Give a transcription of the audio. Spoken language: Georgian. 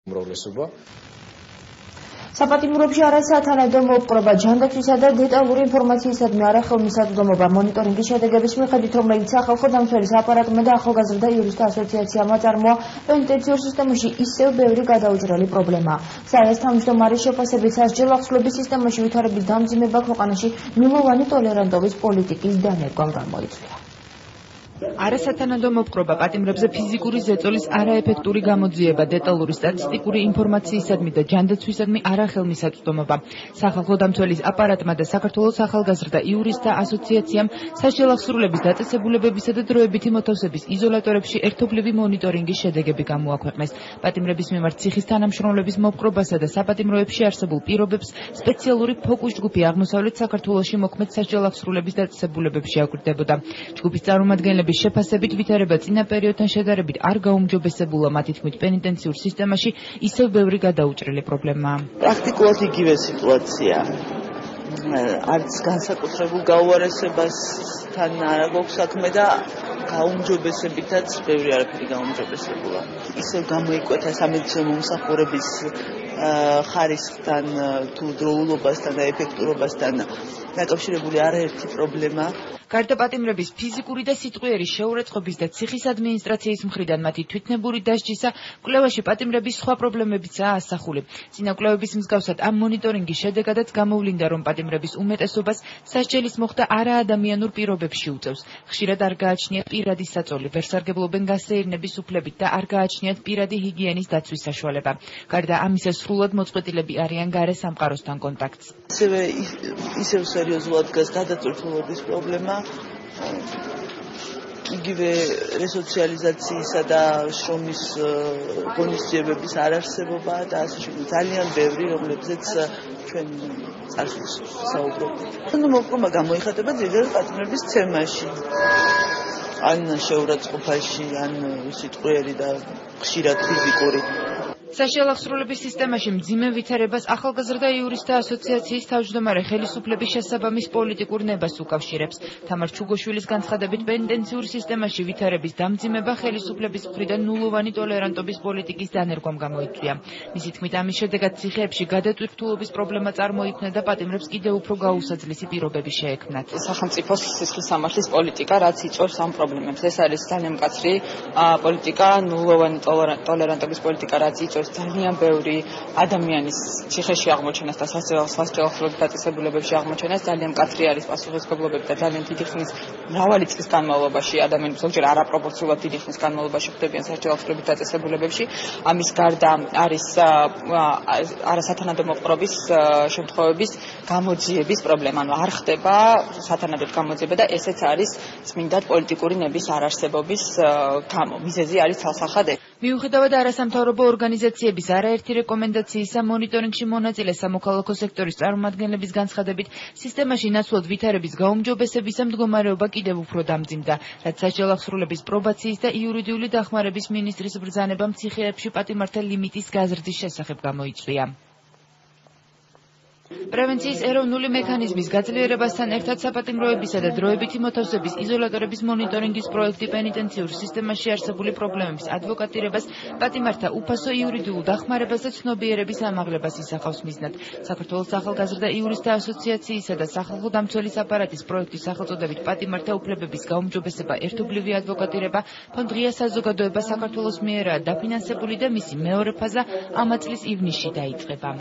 უმრავლესობა საპატიმროებში არასათანადო მოპყრობა, ჯანდაცვისა და დეტალური ინფორმაციისადმი არახელმისაწვდომობა მონიტორინგის შედეგების მიხედვით, რომელიც სახალხო დამცველის აპარატმა და ახალგაზრდა იურისტთა ასოციაციამ აწარმოა, პენიტენციურ სისტემაში ისევ ბევრი გადაუჭრელი პრობლემაა. საერთ თავმჯდომარის შეფასებით, სასჯელ ახსნების სისტემაში ვითარების დამძიმება ქვეყანაში ნულოვანი ტოლერანტობის პოლიტიკის დანერგვამ გამოიწვია. არასათანადო მოპყრობა, პატიმრებზე ფიზიკური ზეწოლის არაეფექტური გამოძიება, დეტალური სტატისტიკური ინფორმაციისადმი და ჯანდაცვისადმი არახელმისაწვდომობა. სახალხო დამცველის აპარატმა და საქართველოს ახალგაზრდა იურისტთა ასოციაციამ სასჯელ აღსრულების დაწესებულებებისა და დროებითი მოთავსების იზოლატორებში ერთობლივი მონიტორინგის შედეგები გამოაქვეყნეს. პატიმრების მიმართ ციხის თანამშრომლების მოპყრობასა და საპატიმროებში არსებულ პირობებს სპეციალური ფოკუს ჯგუფი აღმოსავლეთ საქართველოში მოქმედ სასჯელ აღსრულების დაწესებულებებში აკვირდებოდა. ჯგუფის წარმომადგენლები შეფასებით ვითარება წინა პერიოდთან შედარებით არ გაუმჯობესებულა, მათი თქმით პენიტენციურ სისტემაში ისევ ბევრი გადაუჭრელი პრობლემაა. პრაქტიკულად იგივე სიტუაცია. არც განსაკუთრებულ გაუარესებასთან არ გვაქვს საქმე და გაუმჯობესებითაც ბევრი არაფერი გაუმჯობესებულა. ისევ გამოიკვეთა სამედიცინო მომსახურების ხარისხთან თუ დროულობასთან და ეფექტურობასთან დაკავშირებული არაერთი პრობლემა. გარდა პატიმრების ფიზიკური და სიტყვიერი შეურაცხყოფის და ციხის ადმინისტრაციის მხრიდან მათი თვითნებური დასჯისა, კვლევაში პატიმრების სხვა პრობლემებიცაა ასახული. წინა კვლევების მსგავსად ამ მონიტორინგის შედეგადაც გამოვლინდა, რომ პატიმრების უმეტესობას სასჯელის მოხდა არაადამიანურ პირობებში უწევს. ხშირად არ გააჩნიათ პირადი საწოლი, ვერ სარგებლობენ გასეირნების უფლებით და არ გააჩნიათ პირადი ჰიგიენის დაცვის საშუალება. გარდა ამისა, სრულად მოწყვეტილები არიან გარე სამყაროსთან კონტაქტს. ისევ სერიოზულად დგას გადაწყვეტილების პრობლემა. იგივე რესოციალიზაციისა და შრომის ღონისძიებების არარსებობა და ასე შემდეგ ძალიან ბევრი, რომლებზეც ჩვენ წარსულს საუბრობთ. მოპყრობა გამოიხატება ძირითადად პატიმრების ცემაში, ან შეურაცხყოფაში, ან სიტყვიერი და ხშირად ფიზიკური. სასჯელ აღსრულების სისტემაში მძიმე ვითარებას ახალგაზრდა იურისტთა ასოციაციის თავმჯდომარე ხელისუფლების შესაბამის პოლიტიკურ ნებას უკავშირებს. თამარ ჩუგოშვილის განცხადებით, პენიტენციურ სისტემაში ვითარების დამძიმება ხელისუფლების მხრიდან ნულოვანი ტოლერანტობის პოლიტიკის დანერგვამ გამოიწვია. მისი თქმით, ამის შედეგად ციხეებში გადატვირთულობის პრობლემა წარმოიქმნა და პატიმრებს კიდევ უფრო გაუსაძლისი პირობები შეექმნათ. სახელმწიფოს სისხლის სამართლის პოლიტიკა, რაც იწვევს ამ პრობლემებს. ეს არის ძალიან მკაცრი პოლიტიკა, ნულოვანი ტოლერანტობის პოლიტიკა, რაც იწვევს ძალიან ბევრი ადამიანის ციხეში აღმოჩენას და სასჯელ აღსრულების დაწესებულებებში აღმოჩენას. ძალიან მკაცრი არის პასუხისმგებლობები და ძალიან დიდი ხნის, მრავალი წლის განმავლობაში ადამიანები ზოგჯერ არაპროპორციულად დიდი ხნის განმავლობაში ხდებიან სასჯელ აღსრულების დაწესებულებებში. ამის გარდა არის არასათანადო მოპყრობის შემთხვევების გამოძიების პრობლემა. ანუ არ ხდება სათანადოდ გამოძიება და ესეც არის წმინდად პოლიტიკური ნების არარსებობის გამო. მიზეზი არის თალსახად ეს. მიუხედავად არასამთავრობო ორგანიზაციების არაერთი რეკომენდაციისა, მონიტორინგში მონაწილე სამოქალაქო სექტორის წარმომადგენლების განცხადებით, სისტემაში ნაცვლად ვითარების გაუმჯობესებისა მდგომარეობა კიდევ უფრო დამძიმდა, რაც სასჯელ აღსრულების პრობაციის და იურიდიული დახმარების მინისტრის ბრძანებამ ციხეებში პატიმართა ლიმიტის გაზრდის შესახებ გამოიწვია. პრევენციის ეროვნული მექანიზმის გაძლიერებასთან ერთად საპატიმროებისა და დროებითი მოთავსების იზოლატორების მონიტორინგის პროექტი პენიტენციურ სისტემაში არსებული პრობლემების ადვოკატირებას, პატიმართა უფასო იურიდიულ დახმარებას და ცნობიერების ამაღლებას ისახავს მიზნად. საქართველოს ახალგაზრდა იურისტთა ასოციაციისა და სახალხო დამცველის აპარატის პროექტის სახელწოდებით პატიმართა უფლებების გაუმჯობესება, ერთობლივი ადვოკატირება, ფონდ ღია საზოგადოება საქართველოს მიერაა დაფინანსებული და მისი მეორე ფაზა ამ წლის ივნისში დაიწყება.